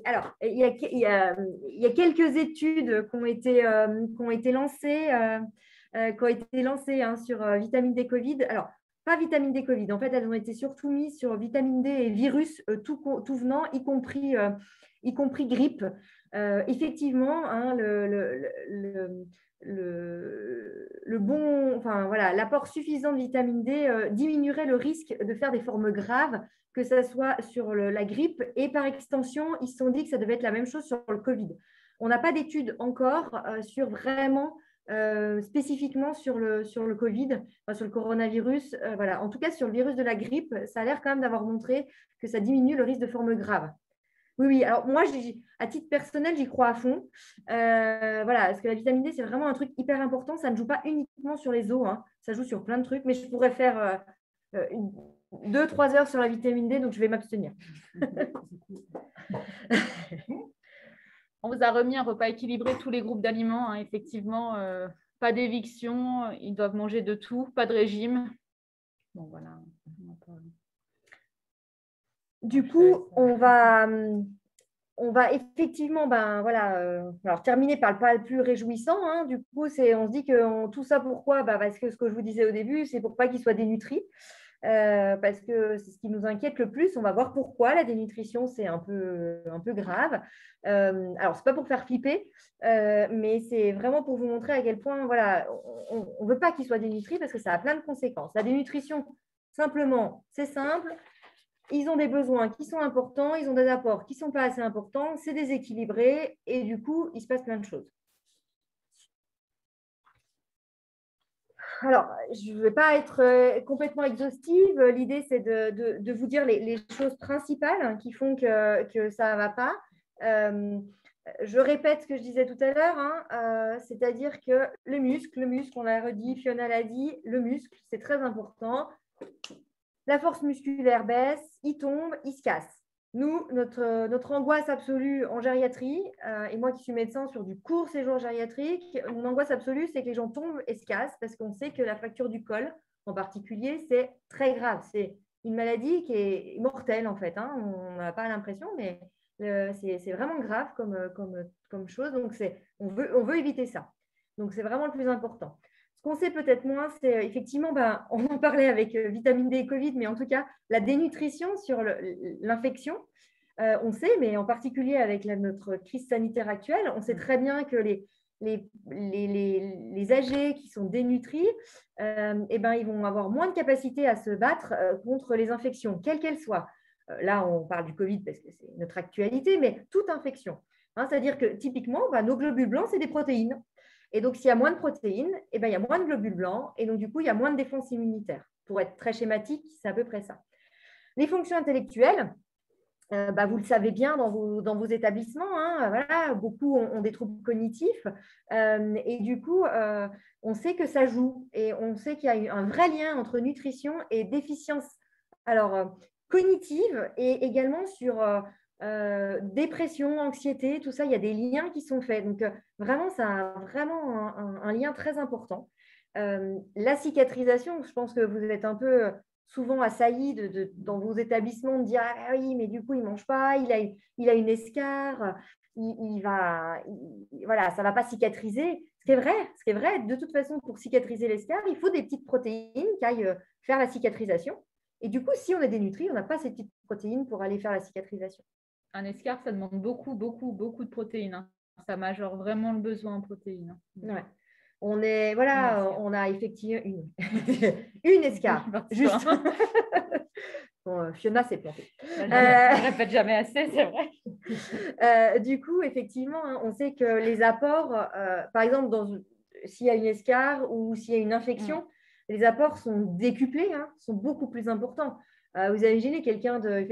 Alors, il y a quelques études qui ont été lancées, sur vitamine D Covid. Alors, pas vitamine D Covid. En fait, elles ont été surtout mises sur vitamine D et virus tout venant, y compris grippe. Effectivement, l'apport suffisant de vitamine D diminuerait le risque de faire des formes graves, que ce soit sur la grippe et par extension, ils se sont dit que ça devait être la même chose sur le Covid. On n'a pas d'études encore sur vraiment spécifiquement sur le Covid, sur le coronavirus. En tout cas, sur le virus de la grippe, ça a l'air quand même d'avoir montré que ça diminue le risque de formes graves. Oui, oui. Alors moi, à titre personnel, j'y crois à fond. Voilà, parce que la vitamine D, c'est vraiment un truc hyper important. Ça ne joue pas uniquement sur les os, hein. Ça joue sur plein de trucs. Mais je pourrais faire 2-3 heures sur la vitamine D, donc je vais m'abstenir. On vous a remis un repas équilibré, tous les groupes d'aliments, hein, effectivement. Pas d'éviction, ils doivent manger de tout, pas de régime. Bon, voilà. Du coup, on va effectivement alors, terminer par le pas le plus réjouissant, hein. Du coup, on se dit que tout ça, pourquoi? Parce que ce que je vous disais au début, c'est pour pas qu'il soit dénutri. Parce que c'est ce qui nous inquiète le plus. On va voir pourquoi la dénutrition, c'est un peu grave. Alors, ce n'est pas pour faire flipper, mais c'est vraiment pour vous montrer à quel point voilà, on ne veut pas qu'il soit dénutri parce que ça a plein de conséquences. La dénutrition, simplement, c'est simple. Ils ont des besoins qui sont importants, ils ont des apports qui ne sont pas assez importants, c'est déséquilibré et du coup, il se passe plein de choses. Alors, je ne vais pas être complètement exhaustive. L'idée, c'est de vous dire les choses principales qui font que ça ne va pas. Je répète ce que je disais tout à l'heure, hein, c'est-à-dire que le muscle, on l'a redit, Fiona l'a dit, le muscle, c'est très important. La force musculaire baisse, il tombe, il se casse. Nous, notre angoisse absolue en gériatrie, et moi qui suis médecin sur du court séjour gériatrique, mon angoisse absolue, c'est que les gens tombent et se cassent parce qu'on sait que la fracture du col, en particulier, c'est très grave. C'est une maladie qui est mortelle, en fait, hein. On n'a pas l'impression, mais c'est vraiment grave comme chose. Donc, on veut éviter ça. Donc, c'est vraiment le plus important. Ce qu'on sait peut-être moins, c'est effectivement, on en parlait avec vitamine D et Covid, mais en tout cas, la dénutrition sur l'infection, on sait, mais en particulier avec notre crise sanitaire actuelle, on sait très bien que les âgés qui sont dénutris, ils vont avoir moins de capacité à se battre contre les infections, quelles qu'elles soient. Là, on parle du Covid parce que c'est notre actualité, mais toute infection. Hein, c'est-à-dire que typiquement, nos globules blancs, c'est des protéines. Et donc, s'il y a moins de protéines, il y a moins de globules blancs. Et donc, du coup, il y a moins de défense immunitaire. Pour être très schématique, c'est à peu près ça. Les fonctions intellectuelles, vous le savez bien dans vos établissements, hein, voilà, beaucoup ont des troubles cognitifs. Et du coup, on sait que ça joue. Et on sait qu'il y a un vrai lien entre nutrition et déficience cognitive et également sur dépression, anxiété, tout ça, il y a des liens qui sont faits. Donc, vraiment, ça a vraiment un lien très important. La cicatrisation, je pense que vous êtes un peu souvent assaillis dans vos établissements de dire « Ah oui, mais du coup, il ne mange pas, il a une escarre, voilà, ça ne va pas cicatriser. » Ce qui est vrai, de toute façon, pour cicatriser l'escarre, il faut des petites protéines qui aillent faire la cicatrisation. Et du coup, si on est dénutri, on n'a pas ces petites protéines pour aller faire la cicatrisation. Un escarre, ça demande beaucoup de protéines, hein. Ça majore vraiment le besoin en protéines. Ouais. On a effectivement une escarre. Juste. Bon, Fiona s'est plantée. Je ne répète jamais assez, c'est vrai. Du coup, effectivement, hein, on sait que les apports, par exemple, s'il y a une escarre ou s'il y a une infection, les apports sont décuplés, hein, sont beaucoup plus importants. Vous imaginez quelqu'un de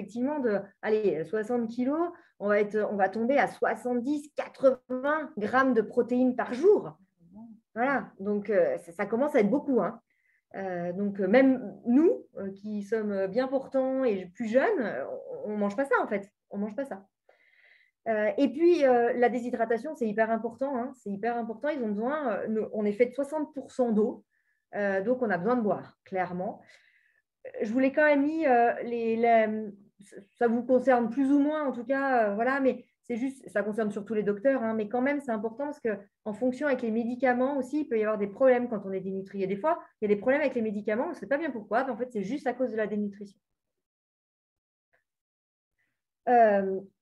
60 kilos, on va tomber à 70-80 grammes de protéines par jour. Voilà, donc ça commence à être beaucoup, hein. Donc même nous, qui sommes bien portants et plus jeunes, on ne mange pas ça en fait. On mange pas ça. Et puis la déshydratation, c'est hyper important, hein. C'est hyper important. Ils ont besoin, on est fait de 60% d'eau, donc on a besoin de boire, clairement. Je vous l'ai quand même mis, ça vous concerne plus ou moins en tout cas, voilà, mais c'est juste, ça concerne surtout les docteurs, hein, mais quand même c'est important parce qu'en fonction avec les médicaments aussi, il peut y avoir des problèmes quand on est dénutri. Et des fois, il y a des problèmes avec les médicaments, on ne sait pas bien pourquoi, mais en fait c'est juste à cause de la dénutrition.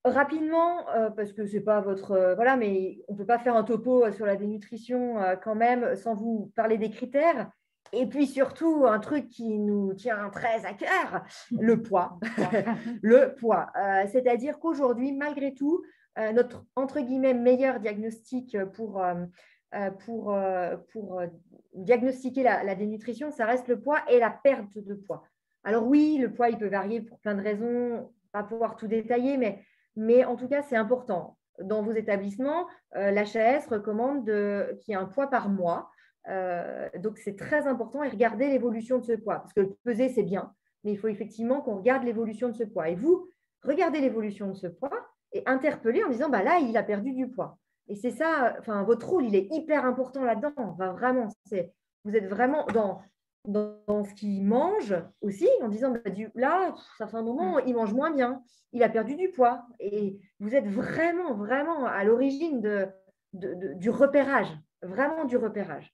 Rapidement, parce que c'est pas votre… voilà, mais on ne peut pas faire un topo sur la dénutrition quand même sans vous parler des critères. Et puis surtout, un truc qui nous tient très à cœur, le poids. Le poids. C'est-à-dire qu'aujourd'hui, malgré tout, notre, entre guillemets, meilleur diagnostic pour diagnostiquer la dénutrition, ça reste le poids et la perte de poids. Alors oui, le poids, il peut varier pour plein de raisons, pas pouvoir tout détailler, mais mais en tout cas, c'est important. Dans vos établissements, l'HAS recommande qu'il y ait un poids par mois. Donc, c'est très important et regardez l'évolution de ce poids. Parce que le peser, c'est bien, mais il faut effectivement qu'on regarde l'évolution de ce poids. Et vous, regardez l'évolution de ce poids et interpellez en disant, bah là, il a perdu du poids. Et c'est ça, enfin, votre rôle, il est hyper important là-dedans. Enfin, vraiment, vous êtes vraiment dans ce qu'il mange aussi, en disant, bah, là, ça fait un moment, il mange moins bien, il a perdu du poids. Et vous êtes vraiment, vraiment à l'origine du repérage, vraiment du repérage.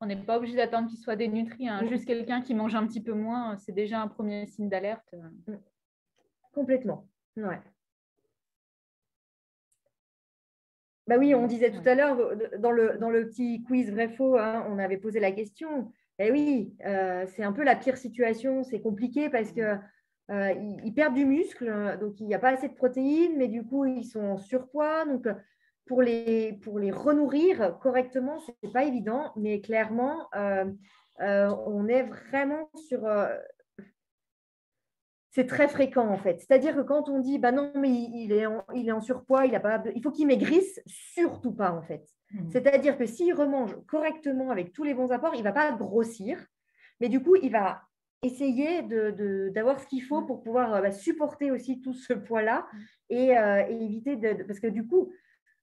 On n'est pas obligé d'attendre qu'il soit dénutri. Hein. Juste quelqu'un qui mange un petit peu moins, c'est déjà un premier signe d'alerte. Complètement, ouais. Bah oui, on disait tout à l'heure, dans le petit quiz vrai-faux, hein, on avait posé la question. Et oui, c'est un peu la pire situation. C'est compliqué parce qu'ils perdent du muscle, donc il n'y a pas assez de protéines, mais du coup, ils sont en surpoids. Donc, pour les renourrir correctement, ce n'est pas évident, mais clairement, on est vraiment sur… c'est très fréquent en fait. C'est-à-dire que quand on dit bah non, mais il est en surpoids, il faut qu'il maigrisse, surtout pas en fait. C'est-à-dire que s'il remange correctement avec tous les bons apports, il ne va pas grossir, mais du coup, il va essayer d'avoir ce qu'il faut pour pouvoir supporter aussi tout ce poids-là et éviter parce que du coup,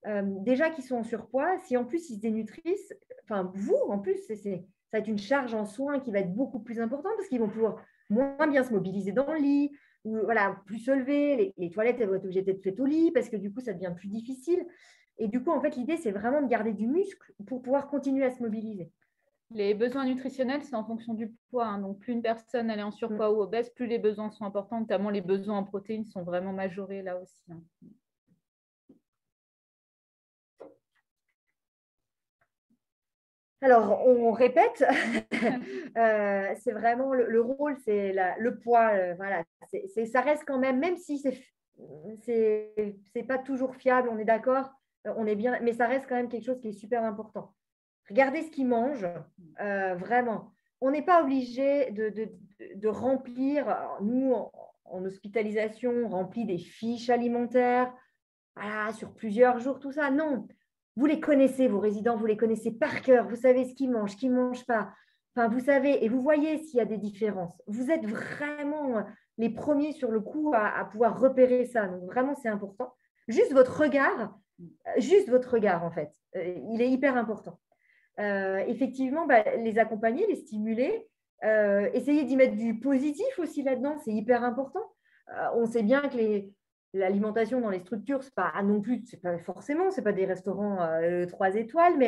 déjà qu'ils sont en surpoids, si en plus ils se dénutrissent, enfin vous en plus, ça va être une charge en soins qui va être beaucoup plus importante parce qu'ils vont pouvoir moins bien se mobiliser dans le lit, ou voilà, plus se lever, les toilettes elles vont être obligées d'être faites au lit parce que du coup ça devient plus difficile. Et du coup, en fait, l'idée, c'est vraiment de garder du muscle pour pouvoir continuer à se mobiliser. Les besoins nutritionnels, c'est en fonction du poids. Hein. Donc, plus une personne elle est en surpoids ou obèse, plus les besoins sont importants, notamment les besoins en protéines sont vraiment majorés là aussi. Hein. Alors, on répète, c'est vraiment le rôle, c'est le poids. Voilà, ça reste quand même si c'est pas toujours fiable, on est d'accord, on est bien, mais ça reste quand même quelque chose qui est super important. Regardez ce qu'ils mangent, vraiment. On n'est pas obligé de remplir, nous, en hospitalisation, on remplit des fiches alimentaires voilà, sur plusieurs jours, tout ça. Non, vous les connaissez, vos résidents, vous les connaissez par cœur, vous savez ce qu'ils mangent, ce qu'ils ne mangent pas. Enfin, vous savez, et vous voyez s'il y a des différences. Vous êtes vraiment les premiers sur le coup à pouvoir repérer ça. Donc, vraiment, c'est important. Juste votre regard, en fait, il est hyper important. Effectivement, les accompagner, les stimuler, essayer d'y mettre du positif aussi là-dedans, c'est hyper important. On sait bien que l'alimentation dans les structures, c'est pas non plus, c'est pas des restaurants 3 étoiles,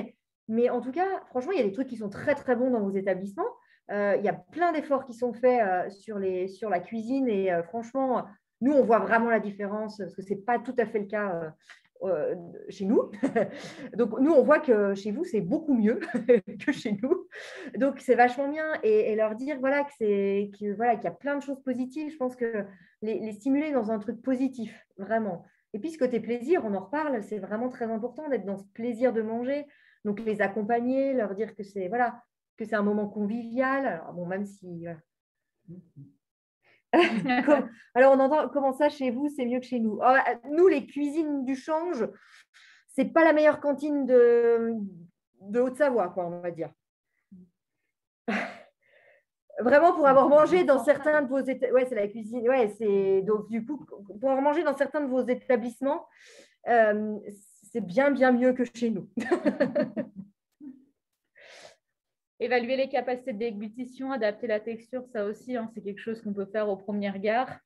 mais en tout cas, franchement, il y a des trucs qui sont très très bons dans vos établissements. Il y a plein d'efforts qui sont faits sur la cuisine et franchement, nous, on voit vraiment la différence parce que c'est pas tout à fait le cas chez nous. Donc, nous, on voit que chez vous, c'est beaucoup mieux que chez nous. Donc, c'est vachement bien. Et leur dire voilà, qu'il y a plein de choses positives. Je pense que les stimuler dans un truc positif, vraiment. Et puis, ce côté plaisir, on en reparle, c'est vraiment très important d'être dans ce plaisir de manger. Donc, les accompagner, leur dire que c'est un moment convivial. Alors, bon, même si… Alors, on entend comment ça chez vous, c'est mieux que chez nous. Nous, les cuisines du Change, c'est pas la meilleure cantine de Haute-Savoie, quoi, on va dire. Vraiment, pour avoir mangé dans certains de vos établissements, ouais, c'est la cuisine, ouais, c'est donc du coup, pour avoir mangé dans certains de vos établissements, c'est bien, bien mieux que chez nous. Évaluer les capacités de déglutition, adapter la texture, ça aussi, hein, c'est quelque chose qu'on peut faire au premier regard.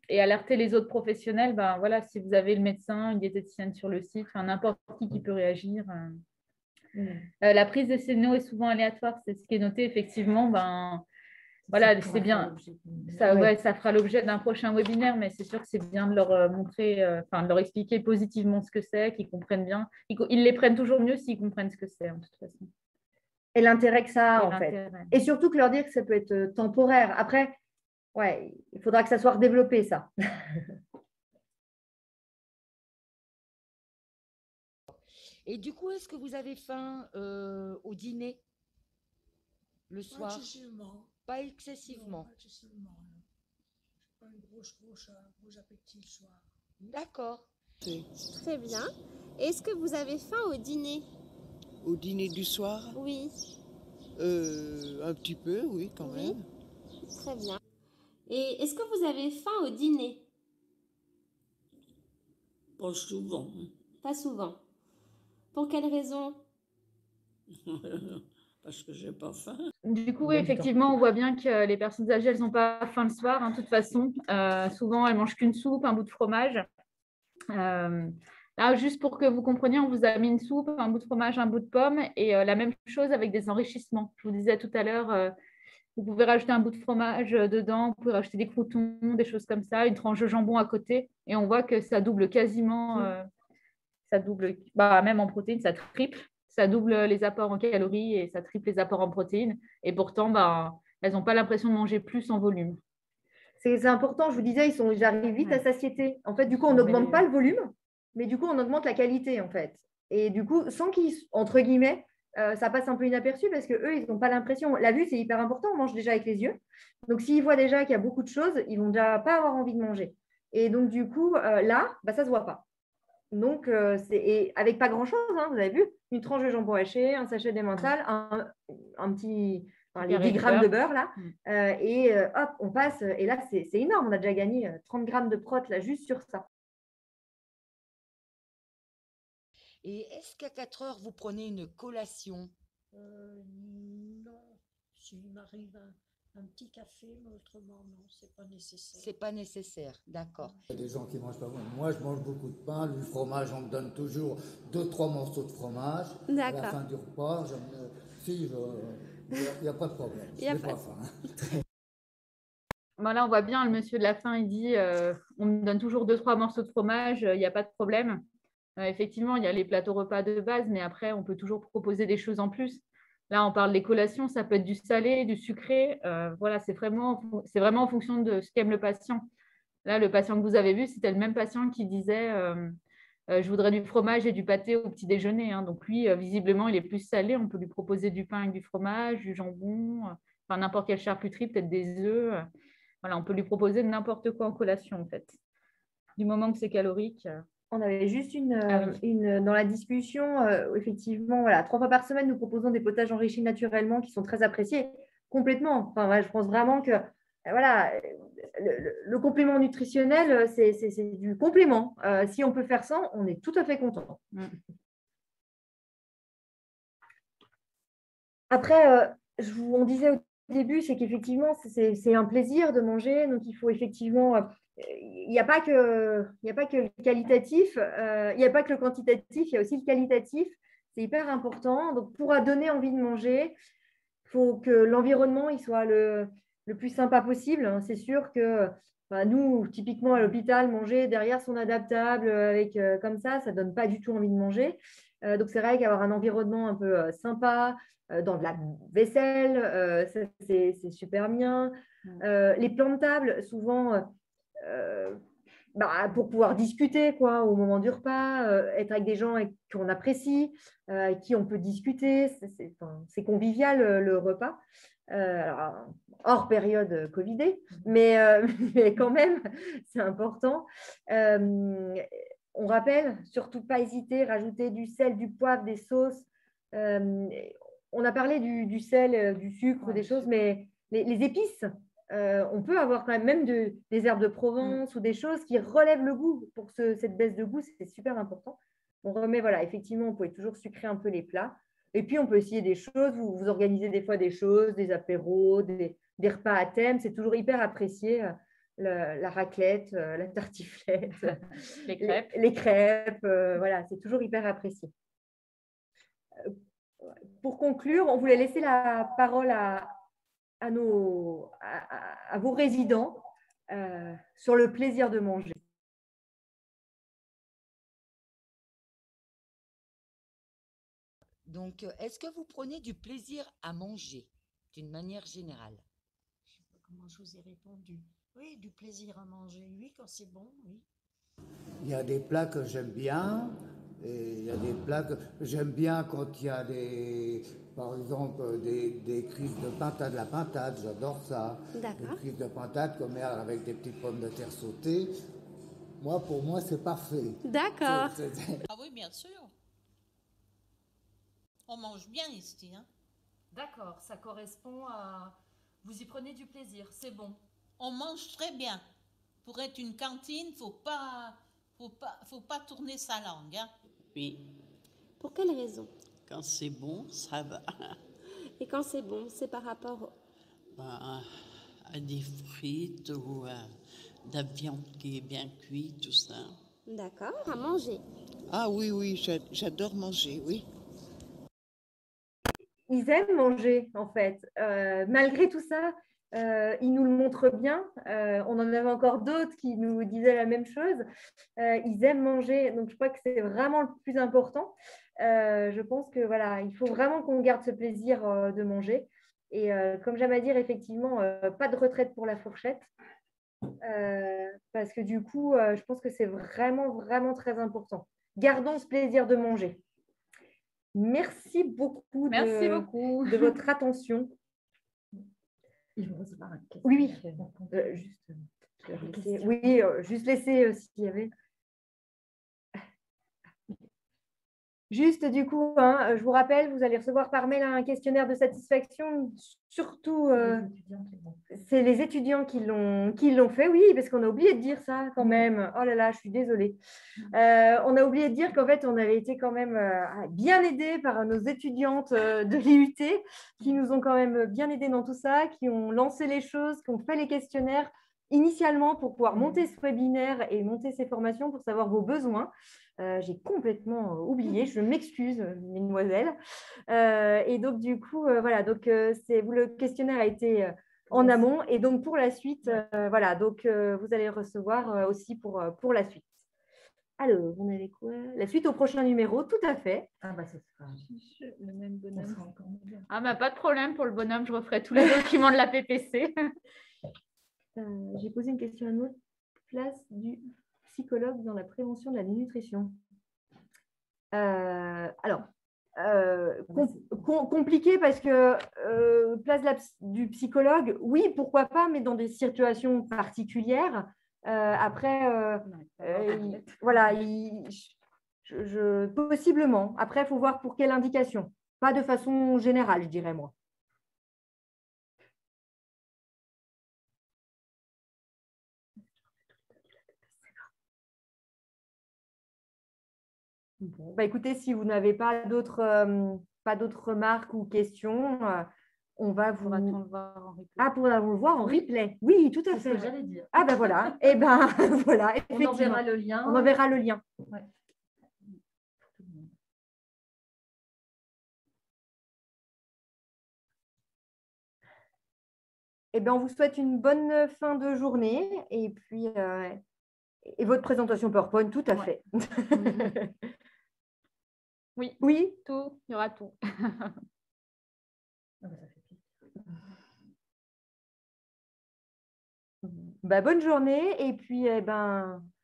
Et alerter les autres professionnels, voilà, si vous avez le médecin, une diététicienne sur le site, n'importe qui peut réagir. La prise de séno est souvent aléatoire, c'est ce qui est noté, effectivement. Voilà, c'est bien. Ça fera l'objet d'un prochain webinaire, mais c'est sûr que c'est bien de leur montrer, de leur expliquer positivement ce que c'est, qu'ils comprennent bien. Ils les prennent toujours mieux s'ils comprennent ce que c'est, de toute façon. Et l'intérêt que ça a, en fait. Et surtout que leur dire que ça peut être temporaire. Après, ouais, il faudra que ça soit redéveloppé, ça. Et du coup, est-ce que vous avez faim au dîner le soir? Pas excessivement. Pas excessivement. Non, pas excessivement. un gros appétit le soir. D'accord. Très bien. Est-ce que vous avez faim au dîner? Au dîner du soir? Oui. Un petit peu, oui, quand Oui. même. Très bien. Et est-ce que vous avez faim au dîner? Pas souvent. Pas souvent. Pour quelle raison? Parce que j'ai pas faim. Du coup, oui, effectivement, on voit bien que les personnes âgées, elles n'ont pas faim le soir, hein, de toute façon. Souvent, elles mangent qu'une soupe, un bout de fromage. Là, juste pour que vous compreniez, on vous a mis une soupe, un bout de fromage, un bout de pomme et la même chose avec des enrichissements. Je vous disais tout à l'heure, vous pouvez rajouter un bout de fromage dedans, vous pouvez rajouter des croûtons, des choses comme ça, une tranche de jambon à côté et on voit que ça double quasiment, même en protéines, ça triple. Ça double les apports en calories et ça triple les apports en protéines. Et pourtant, elles n'ont pas l'impression de manger plus en volume. C'est important, je vous disais, ils arrivent vite à satiété. En fait, du coup, on n'augmente pas le volume, mais du coup, on augmente la qualité, en fait. Et du coup, sans qu'ils, entre guillemets, ça passe un peu inaperçu parce qu'eux, ils n'ont pas l'impression. La vue, c'est hyper important, on mange déjà avec les yeux. Donc, s'ils voient déjà qu'il y a beaucoup de choses, ils vont déjà pas avoir envie de manger. Et donc, du coup, là, ça ne se voit pas. Donc, et avec pas grand-chose, hein, vous avez vu, une tranche de jambon haché, un sachet d'emmental, un petit, les 10 grammes de beurre, là, hop, on passe, et là, c'est énorme, on a déjà gagné 30 grammes de prot, là, juste sur ça. Et est-ce qu'à 4 heures, vous prenez une collation? Non, s'il m'arrive un petit café, mais autrement, non, c'est pas nécessaire. C'est pas nécessaire, d'accord. Il y a des gens qui mangent pas moins. Moi, je mange beaucoup de pain. Du fromage, on me donne toujours 2-3 morceaux de fromage. À la fin du repas, il n'y a pas de problème. Je n'ai pas faim. Là, on voit bien, le monsieur de la faim, il dit on me donne toujours 2-3 morceaux de fromage, il n'y a pas de problème. Effectivement, il y a les plateaux repas de base, mais après, on peut toujours proposer des choses en plus. Là, on parle des collations, ça peut être du salé, du sucré. Voilà, c'est vraiment en fonction de ce qu'aime le patient. Là, le patient que vous avez vu, c'était le même patient qui disait je voudrais du fromage et du pâté au petit déjeuner. Hein. Donc lui, visiblement, il est plus salé. On peut lui proposer du pain avec du fromage, du jambon, enfin n'importe quelle charcuterie, peut-être des œufs. Voilà, on peut lui proposer n'importe quoi en collation, en fait. Du moment que c'est calorique. On avait juste dans la discussion, effectivement, voilà, 3 fois par semaine, nous proposons des potages enrichis naturellement qui sont très appréciés complètement. Enfin, ouais, je pense vraiment que voilà, le complément nutritionnel, c'est du complément. Si on peut faire ça, on est tout à fait content. Après, on disait au début, c'est qu'effectivement, c'est un plaisir de manger. Donc, il faut effectivement… il n'y a pas que le qualitatif, il n'y a pas que le quantitatif, il y a aussi le qualitatif. C'est hyper important. Donc, pour donner envie de manger, il faut que l'environnement il soit le plus sympa possible. C'est sûr que nous, typiquement à l'hôpital, manger derrière son adaptable avec comme ça ne donne pas du tout envie de manger. Donc, c'est vrai qu'avoir un environnement un peu sympa, dans de la vaisselle, c'est super bien. Les plans de table, souvent… pour pouvoir discuter quoi, au moment du repas, être avec des gens qu'on apprécie, avec qui on peut discuter. C'est convivial le repas. Alors, hors période Covidée, mais quand même, c'est important. On rappelle, surtout pas hésiter, rajouter du sel, du poivre, des sauces. On a parlé du sel, du sucre, des choses, mais les épices, on peut avoir quand même des herbes de Provence ou des choses qui relèvent le goût. Pour cette baisse de goût, c'est super important. On remet, voilà, effectivement, on peut toujours sucrer un peu les plats. Et puis, on peut essayer des choses. Vous organisez des fois des choses, des apéros, des repas à thème. C'est toujours hyper apprécié. La raclette, la tartiflette, les crêpes. Voilà, c'est toujours hyper apprécié. Pour conclure, on voulait laisser la parole à vos résidents sur le plaisir de manger. Donc, est-ce que vous prenez du plaisir à manger, d'une manière générale? Je ne sais pas comment je vous ai répondu. Oui, du plaisir à manger, oui, quand c'est bon, oui. Il y a des plats que j'aime bien Et il y a des plats que j'aime bien quand il y a par exemple, des crises de pintade, la pintade, j'adore ça. Des crises de pintade comme avec des petites pommes de terre sautées. Pour moi, c'est parfait. D'accord. Ah oui, bien sûr. On mange bien ici, hein. D'accord, ça correspond à... Vous y prenez du plaisir, c'est bon. On mange très bien. Pour être une cantine, faut pas tourner sa langue, hein. Oui. Pour quelle raison? Quand c'est bon, ça va. Et quand c'est bon, c'est par rapport à des frites ou à de la viande qui est bien cuite, tout ça. D'accord, à manger. Ah oui, j'adore manger, oui. Ils aiment manger, en fait. Malgré tout ça, ils nous le montrent bien. On en avait encore d'autres qui nous disaient la même chose. Ils aiment manger, donc je crois que c'est vraiment le plus important. Je pense que voilà, il faut vraiment qu'on garde ce plaisir de manger. Et comme j'aime à dire, effectivement, pas de retraite pour la fourchette. Parce que du coup, je pense que c'est vraiment, vraiment très important. Gardons ce plaisir de manger. Merci beaucoup, de votre attention. Oui, juste laisser s'il y avait. Juste du coup, je vous rappelle, vous allez recevoir par mail un questionnaire de satisfaction. Surtout, c'est les étudiants qui l'ont fait. Oui, parce qu'on a oublié de dire ça quand même. Oh là là, je suis désolée. On a oublié de dire qu'en fait, on avait été quand même bien aidés par nos étudiantes de l'IUT qui nous ont quand même bien aidés dans tout ça, qui ont lancé les choses, qui ont fait les questionnaires initialement pour pouvoir monter ce webinaire et monter ces formations pour savoir vos besoins. J'ai complètement oublié, je m'excuse, mesdemoiselles. Et donc, du coup, voilà, donc le questionnaire a été en amont. Et donc, pour la suite, voilà, donc vous allez recevoir aussi pour la suite. Alors, on avait quoi? La suite au prochain numéro, tout à fait. Ah, bah, ce sera le même bonhomme. Ah, bah, pas de problème pour le bonhomme, je referai tous les documents de la PPC. J'ai posé une question à notre place du psychologue dans la prévention de la dénutrition. Compliqué parce que place du psychologue, oui, pourquoi pas, mais dans des situations particulières. Voilà, possiblement. Après, il faut voir pour quelle indication. Pas de façon générale, je dirais moi. Bon, bah écoutez, si vous n'avez pas d'autres remarques ou questions, on va vous... Pourra-t-on le voir en replay? Ah, pourra-t-on le voir en replay? Oui, tout à fait. C'est ce que j'allais dire. Ah, ben voilà. Eh ben voilà, on enverra le lien. On enverra le lien. Ouais. Eh bien, on vous souhaite une bonne fin de journée et puis et votre présentation PowerPoint, tout à fait. Oui, oui, tout, il y aura tout. Bonne journée et puis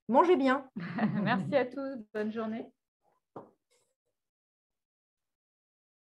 mangez bien. Merci à tous, bonne journée.